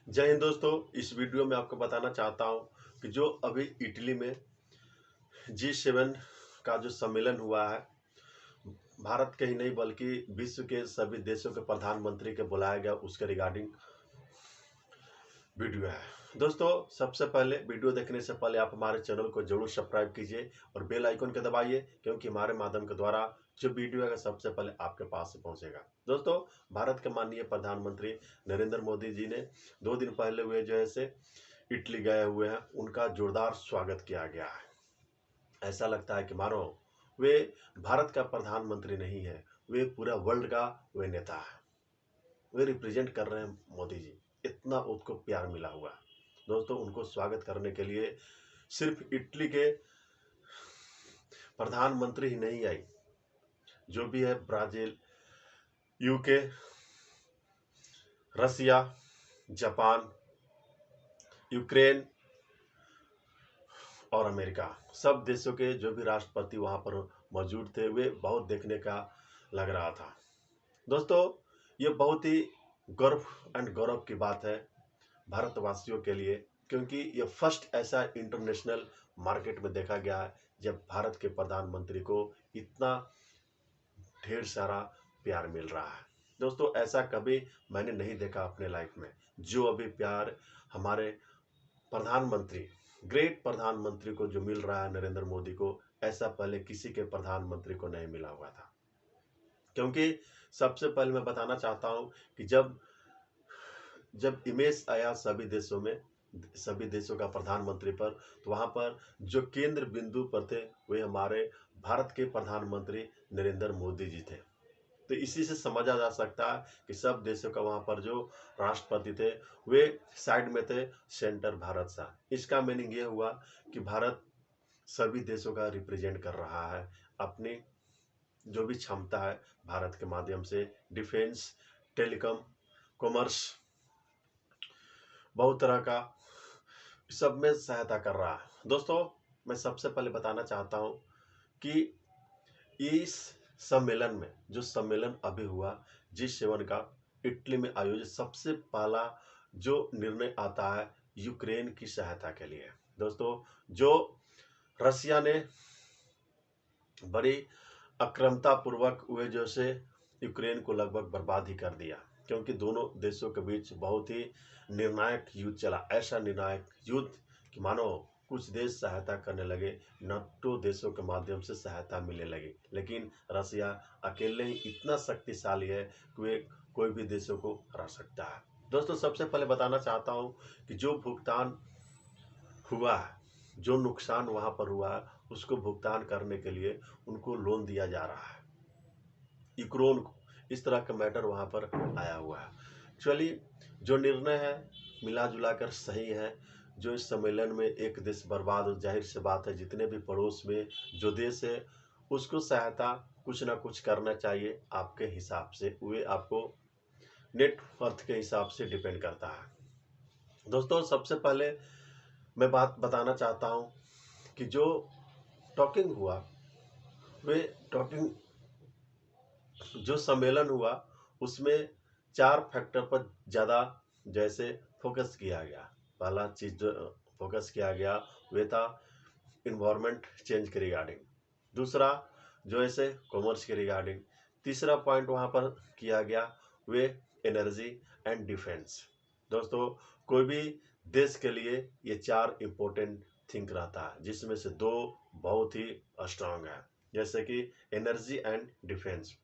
जय हिंद दोस्तों। इस वीडियो में आपको बताना चाहता हूं कि जो अभी इटली में G7 का जो सम्मेलन हुआ है, भारत के ही नहीं बल्कि विश्व के सभी देशों के प्रधानमंत्री के बुलाया गया, उसके रिगार्डिंग वीडियो है। दोस्तों, सबसे पहले वीडियो देखने से पहले आप हमारे चैनल को जरूर सब्सक्राइब कीजिए और बेल आइकन के दबाइए, क्योंकि हमारे माध्यम के द्वारा जो वीडियो है सबसे पहले आपके पास से पहुंचेगा। दोस्तों, भारत के माननीय प्रधानमंत्री नरेंद्र मोदी जी ने 2 दिन पहले हुए जो है से इटली गए हुए हैं, उनका जोरदार स्वागत किया गया है। ऐसा लगता है कि मानो वे भारत का प्रधानमंत्री नहीं है, वे पूरा वर्ल्ड का वे नेता है, वे रिप्रेजेंट कर रहे हैं मोदी जी। इतना उसको प्यार मिला हुआ है। दोस्तों, उनको स्वागत करने के लिए सिर्फ इटली के प्रधानमंत्री ही नहीं आई, जो भी है ब्राजील, यूके, रसिया, जापान, यूक्रेन और अमेरिका, सब देशों के जो भी राष्ट्रपति वहां पर मौजूद थे, वे बहुत देखने का लग रहा था। दोस्तों, ये बहुत ही गर्व एंड गौरव की बात है भारतवासियों के लिए, क्योंकि ये फर्स्ट ऐसा इंटरनेशनल मार्केट में देखा गया है जब भारत के प्रधानमंत्री को इतना ढेर सारा प्यार मिल रहा है। दोस्तों, ऐसा कभी मैंने नहीं देखा अपने लाइफ में, जो अभी प्यार हमारे प्रधानमंत्री, ग्रेट प्रधानमंत्री को जो मिल रहा है नरेंद्र मोदी को, ऐसा पहले किसी के प्रधानमंत्री को नहीं मिला हुआ था। क्योंकि सबसे पहले मैं बताना चाहता हूं कि जब जब इमेज आया सभी देशों में, सभी देशों का प्रधानमंत्री पर, तो वहां पर जो केंद्र बिंदु पर थे वे हमारे भारत के प्रधानमंत्री नरेंद्र मोदी जी थे। तो इसी से समझा जा सकता है कि सब देशों का वहां पर जो राष्ट्रपति थे वे साइड में थे, सेंटर भारत सा। इसका मीनिंग ये हुआ कि भारत सभी देशों का रिप्रेजेंट कर रहा है, अपनी जो भी क्षमता है भारत के माध्यम से डिफेंस, टेलीकॉम, कॉमर्स, बहुत तरह का सब में सहायता कर रहा है। दोस्तों, मैं सबसे पहले बताना चाहता हूं कि इस सम्मेलन में, जो सम्मेलन अभी हुआ G7 का, इटली में आयोजित, सबसे पहला जो निर्णय आता है यूक्रेन की सहायता के लिए। दोस्तों, जो रसिया ने बड़ी अक्रमता पूर्वक हुए जैसे यूक्रेन को लगभग बर्बाद ही कर दिया, क्योंकि दोनों देशों के बीच बहुत ही निर्णायक युद्ध चला। ऐसा निर्णायक युद्ध कि मानो कुछ देश सहायता करने लगे, नाटो देशों के माध्यम से सहायता मिलने लगी, लेकिन रसिया अकेले ही इतना शक्तिशाली है कि वे कोई भी देशों को हरा सकता है। दोस्तों, सबसे पहले बताना चाहता हूं कि जो भुगतान हुआ है, जो नुकसान वहां पर हुआ है, उसको भुगतान करने के लिए उनको लोन दिया जा रहा है, यूक्रेन को। इस तरह का मैटर वहां पर आया हुआ है। चलिए, जो निर्णय है मिला जुला कर सही है। जो इस सम्मेलन में एक देश बर्बाद हो, जाहिर सी बात है जितने भी पड़ोस में जो देश है उसको सहायता कुछ ना कुछ करना चाहिए। आपके हिसाब से वे आपको नेट वर्थ के हिसाब से डिपेंड करता है। दोस्तों, सबसे पहले मैं बात बताना चाहता हूं कि जो टॉकिंग हुआ, वे टॉकिंग जो सम्मेलन हुआ उसमें 4 फैक्टर पर ज़्यादा जैसे फोकस किया गया। पहला चीज़ जो फोकस किया गया वे था इन्वायरमेंट चेंज के रिगार्डिंग, दूसरा जो ऐसे कॉमर्स के रिगार्डिंग, तीसरा पॉइंट वहाँ पर किया गया वे एनर्जी एंड डिफेंस। दोस्तों, कोई भी देश के लिए ये 4 इम्पोर्टेंट थिंक रहता है, जिसमें से 2 बहुत ही स्ट्रांग है, जैसे कि एनर्जी एंड डिफेंस।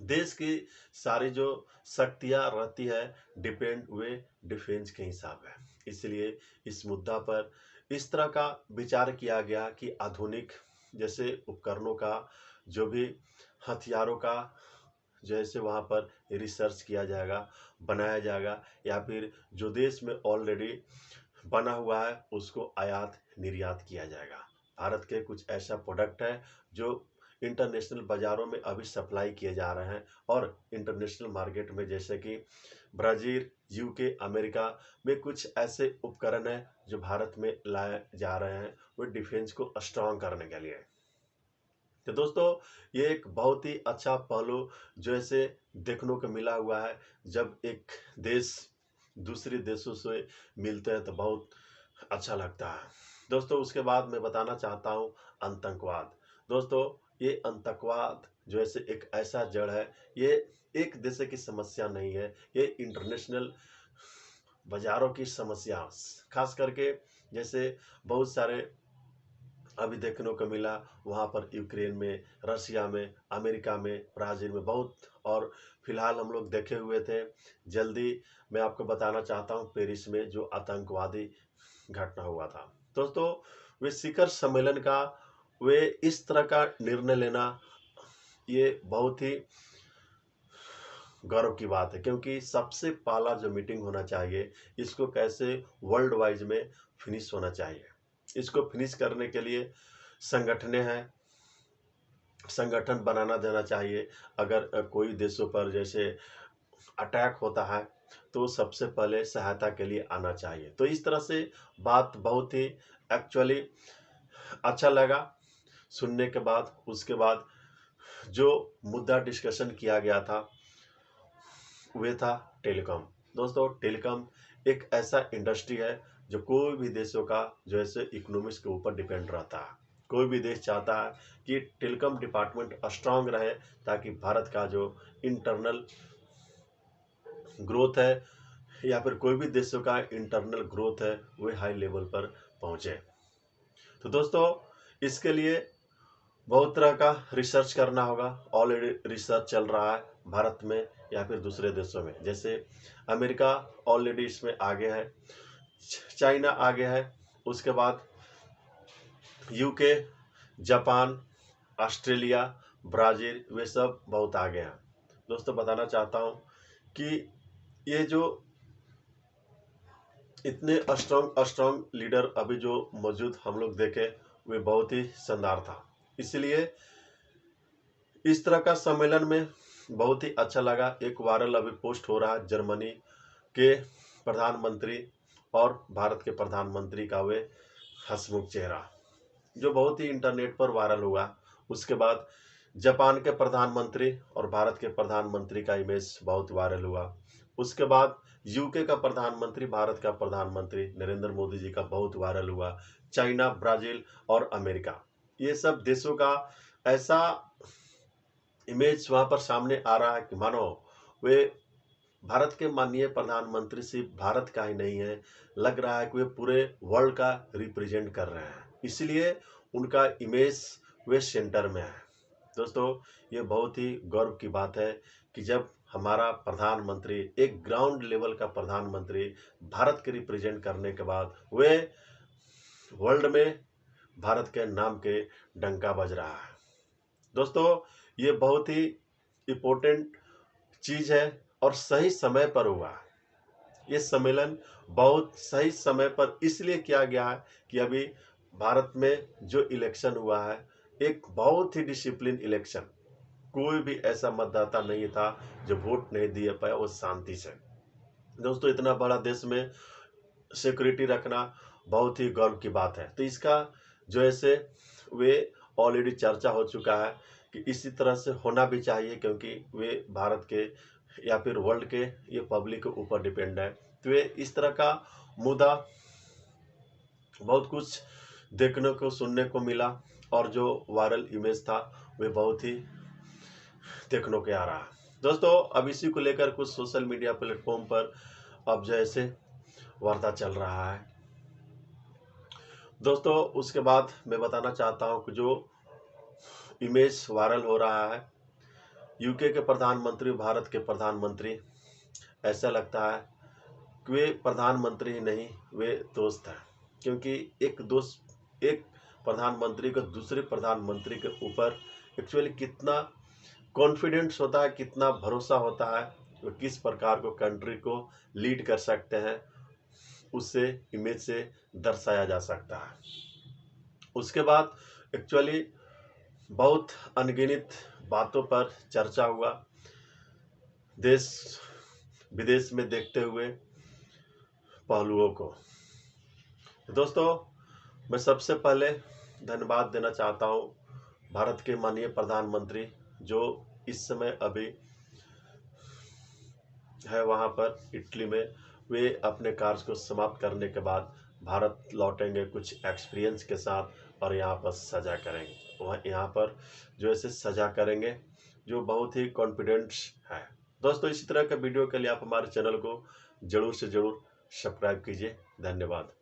देश की सारी जो शक्तियां रहती है डिपेंड हुए डिफेंस के हिसाब है। इसलिए इस मुद्दा पर इस तरह का विचार किया गया कि आधुनिक जैसे उपकरणों का, जो भी हथियारों का जैसे वहाँ पर रिसर्च किया जाएगा, बनाया जाएगा, या फिर जो देश में ऑलरेडी बना हुआ है उसको आयात निर्यात किया जाएगा। भारत के कुछ ऐसा प्रोडक्ट है जो इंटरनेशनल बाज़ारों में अभी सप्लाई किए जा रहे हैं, और इंटरनेशनल मार्केट में जैसे कि ब्राज़ील, यूके, अमेरिका में कुछ ऐसे उपकरण हैं जो भारत में लाए जा रहे हैं, वो डिफेंस को स्ट्रॉन्ग करने के लिए। तो दोस्तों, ये एक बहुत ही अच्छा पहलू जो ऐसे देखने को मिला हुआ है, जब एक देश दूसरे देशों से मिलते हैं तो बहुत अच्छा लगता है। दोस्तों उसके बाद मैं बताना चाहता हूँ आतंकवाद। दोस्तों ये आतंकवाद जो ऐसे एक ऐसा जड़ है, ये एक देश की समस्या नहीं है, ये इंटरनेशनल बाजारों की समस्या, खास करके जैसे बहुत सारे अभी देखने को मिला वहाँ पर यूक्रेन में, रसिया में, अमेरिका में, ब्राज़ील में बहुत, और फिलहाल हम लोग देखे हुए थे। जल्दी मैं आपको बताना चाहता हूँ पेरिस में जो आतंकवादी घटना हुआ था। दोस्तों वे शिखर सम्मेलन का वे इस तरह का निर्णय लेना, ये बहुत ही गौरव की बात है, क्योंकि सबसे पहला जो मीटिंग होना चाहिए इसको कैसे वर्ल्ड वाइज में फिनिश होना चाहिए। इसको फिनिश करने के लिए संगठनें हैं, संगठन बनाना देना चाहिए। अगर कोई देशों पर जैसे अटैक होता है तो सबसे पहले सहायता के लिए आना चाहिए। तो इस तरह से बात बहुत ही एक्चुअली अच्छा लगा सुनने के बाद। उसके बाद जो मुद्दा डिस्कशन किया गया था वे था टेलीकॉम। दोस्तों टेलीकॉम एक ऐसा इंडस्ट्री है जो कोई भी देशों का जो है इकोनॉमिक्स के ऊपर डिपेंड रहता है। कोई भी देश चाहता है कि टेलीकॉम डिपार्टमेंट स्ट्रांग रहे ताकि भारत का जो इंटरनल ग्रोथ है या फिर कोई भी देशों का इंटरनल ग्रोथ है वे हाई लेवल पर पहुंचे। तो दोस्तों इसके लिए बहुत तरह का रिसर्च करना होगा। ऑलरेडी रिसर्च चल रहा है भारत में या फिर दूसरे देशों में। जैसे अमेरिका ऑलरेडी इसमें आगे है, चाइना आगे है, उसके बाद यूके, जापान, ऑस्ट्रेलिया, ब्राज़ील, वे सब बहुत आगे हैं। दोस्तों बताना चाहता हूँ कि ये जो इतने स्ट्रॉन्ग लीडर अभी जो मौजूद हम लोग देखे वे बहुत ही शानदार था। इसलिए इस तरह का सम्मेलन में बहुत ही अच्छा लगा। एक वायरल अभी पोस्ट हो रहा है जर्मनी के प्रधानमंत्री और भारत के प्रधानमंत्री का वे हंसमुख चेहरा, जो बहुत ही इंटरनेट पर वायरल हुआ। उसके बाद जापान के प्रधानमंत्री और भारत के प्रधानमंत्री का इमेज बहुत वायरल हुआ। उसके बाद यूके का प्रधानमंत्री, भारत का प्रधानमंत्री नरेंद्र मोदी जी का बहुत वायरल हुआ। चाइना, ब्राज़ील और अमेरिका, ये सब देशों का ऐसा इमेज वहाँ पर सामने आ रहा है कि मानो वे भारत के माननीय प्रधानमंत्री सिर्फ भारत का ही नहीं है, लग रहा है कि वे पूरे वर्ल्ड का रिप्रेजेंट कर रहे हैं। इसलिए उनका इमेज वे सेंटर में है। दोस्तों ये बहुत ही गौरव की बात है कि जब हमारा प्रधानमंत्री, एक ग्राउंड लेवल का प्रधानमंत्री, भारत के रिप्रेजेंट करने के बाद वे वर्ल्ड में भारत के नाम के डंका बज रहा है। दोस्तों ये बहुत ही इम्पोर्टेंट चीज़ है और सही समय पर हुआ। ये सम्मेलन बहुत सही समय पर इसलिए किया गया है कि अभी भारत में जो इलेक्शन हुआ है एक बहुत ही डिसिप्लिन इलेक्शन, कोई भी ऐसा मतदाता नहीं था जो वोट नहीं दे पाया वो शांति से। दोस्तों इतना बड़ा देश में सिक्योरिटी रखना बहुत ही गर्व की बात है। तो इसका जो ऐसे वे ऑलरेडी चर्चा हो चुका है कि इसी तरह से होना भी चाहिए, क्योंकि वे भारत के या फिर वर्ल्ड के ये पब्लिक के ऊपर डिपेंड है। तो वे इस तरह का मुद्दा बहुत कुछ देखने को सुनने को मिला और जो वायरल इमेज था वे बहुत ही देखने को आ रहा है। दोस्तों अब इसी को लेकर कुछ सोशल मीडिया प्लेटफॉर्म पर अब जैसे वार्ता चल रहा है। दोस्तों उसके बाद मैं बताना चाहता हूं कि जो इमेज वायरल हो रहा है यूके के प्रधानमंत्री, भारत के प्रधानमंत्री, ऐसा लगता है कि वे प्रधानमंत्री ही नहीं वे दोस्त हैं। क्योंकि एक प्रधानमंत्री को दूसरे प्रधानमंत्री के ऊपर एक्चुअली कितना कॉन्फिडेंस होता है, कितना भरोसा होता है, वो किस प्रकार को कंट्री को लीड कर सकते हैं, उससे इमेज से दर्शाया जा सकता है। उसके बाद एक्चुअली बहुत अनगिनत बातों पर चर्चा हुआ देश विदेश में देखते हुए पहलुओं को। दोस्तों मैं सबसे पहले धन्यवाद देना चाहता हूं भारत के माननीय प्रधानमंत्री जो इस समय अभी है वहां पर इटली में, वे अपने कार्य को समाप्त करने के बाद भारत लौटेंगे कुछ एक्सपीरियंस के साथ और यहाँ पर सजा करेंगे। वह यहाँ पर जो ऐसे सजा करेंगे जो बहुत ही कॉन्फिडेंस है। दोस्तों, इसी तरह के वीडियो के लिए आप हमारे चैनल को जरूर से जरूर सब्सक्राइब कीजिए। धन्यवाद।